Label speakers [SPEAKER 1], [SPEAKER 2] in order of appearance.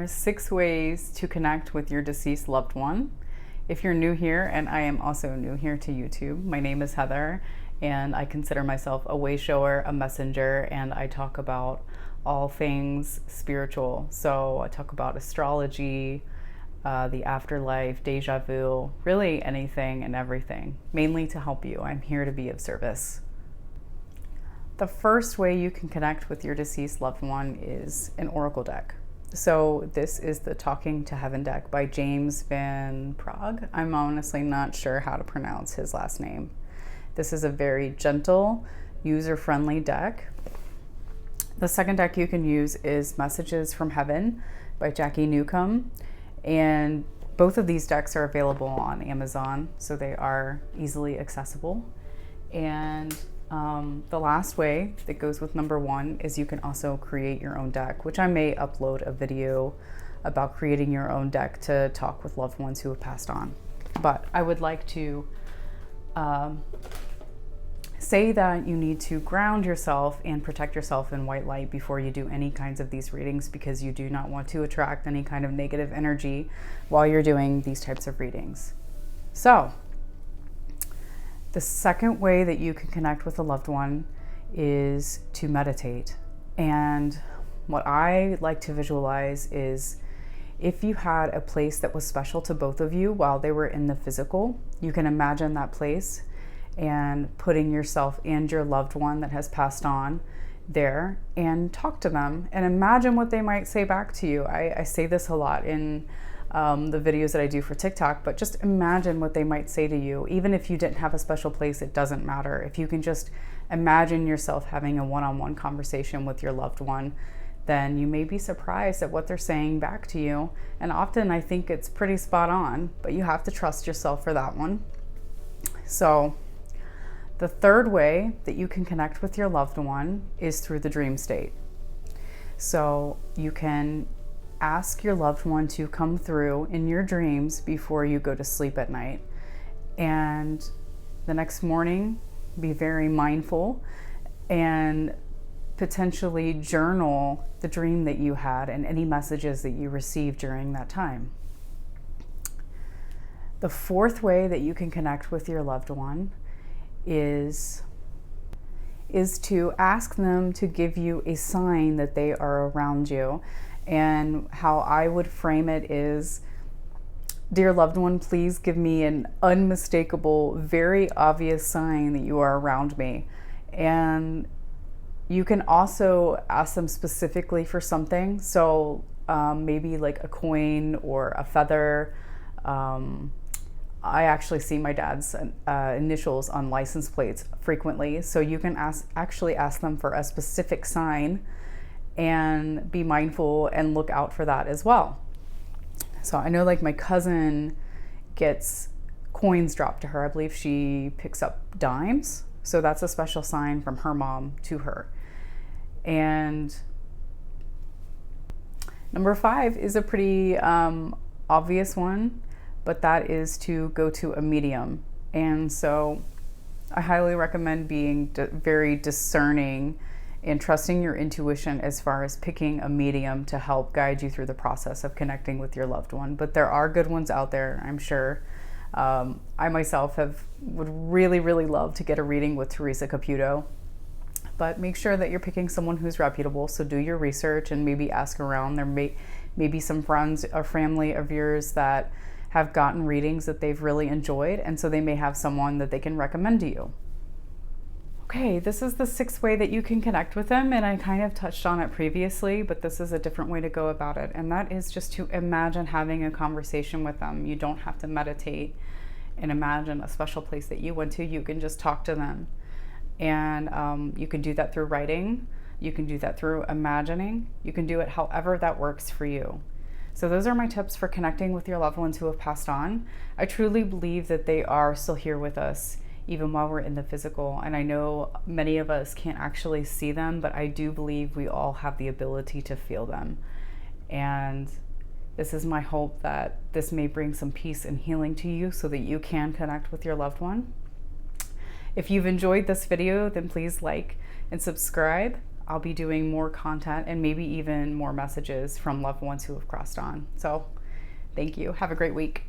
[SPEAKER 1] 6 ways to connect with your deceased loved one. If you're new here, and I am also new here to YouTube, my name is Heather, and I consider myself a way shower, a messenger, and I talk about all things spiritual. So I talk about astrology, the afterlife, deja vu, really anything and everything, mainly to help you. I'm here to be of service. The first way you can connect with your deceased loved one is an oracle deck. So this is the Talking to Heaven deck by James Van Praagh. I'm honestly not sure how to pronounce his last name. This is a very gentle, user-friendly deck. The second deck you can use is Messages from Heaven by Jackie Newcomb. And both of these decks are available on Amazon, so they are easily accessible. And the last way that goes with number 1 is you can also create your own deck, which I may upload a video about creating your own deck to talk with loved ones who have passed on. But I would like to say that you need to ground yourself and protect yourself in white light before you do any kinds of these readings, because you do not want to attract any kind of negative energy while you're doing these types of readings. So the second way that you can connect with a loved one is to meditate. And what I like to visualize is if you had a place that was special to both of you while they were in the physical, you can imagine that place and putting yourself and your loved one that has passed on there and talk to them and imagine what they might say back to you. I say this a lot in the videos that I do for TikTok, but just imagine what they might say to you. Even if you didn't have a special place, it doesn't matter. If you can just imagine yourself having a one-on-one conversation with your loved one, then you may be surprised at what they're saying back to you. And often I think it's pretty spot on, but you have to trust yourself for that one. So the third way that you can connect with your loved one is through the dream state. So you can ask your loved one to come through in your dreams before you go to sleep at night. And the next morning, be very mindful and potentially journal the dream that you had and any messages that you received during that time. The fourth way that you can connect with your loved one is to ask them to give you a sign that they are around you. And how I would frame it is, dear loved one, please give me an unmistakable, very obvious sign that you are around me. And you can also ask them specifically for something. So maybe like a coin or a feather. I actually see my dad's initials on license plates frequently. So you can actually ask them for a specific sign and be mindful and look out for that as well. So I know like my cousin gets coins dropped to her. I believe she picks up dimes. So that's a special sign from her mom to her. And number 5 is a pretty obvious one, but that is to go to a medium. And so I highly recommend being very discerning and trusting your intuition as far as picking a medium to help guide you through the process of connecting with your loved one. But there are good ones out there, I'm sure. I myself would really, really love to get a reading with Teresa Caputo. But make sure that you're picking someone who's reputable. So do your research and maybe ask around. There may be some friends or family of yours that have gotten readings that they've really enjoyed, and so they may have someone that they can recommend to you. Okay, this is the 6th way that you can connect with them, and I kind of touched on it previously, but this is a different way to go about it, and that is just to imagine having a conversation with them. You don't have to meditate and imagine a special place that you went to. You can just talk to them, and you can do that through writing. You can do that through imagining. You can do it however that works for you. So those are my tips for connecting with your loved ones who have passed on. I truly believe that they are still here with us, even while we're in the physical. And I know many of us can't actually see them, but I do believe we all have the ability to feel them. And this is my hope that this may bring some peace and healing to you so that you can connect with your loved one. If you've enjoyed this video, then please like and subscribe. I'll be doing more content and maybe even more messages from loved ones who have crossed on. So thank you. Have a great week.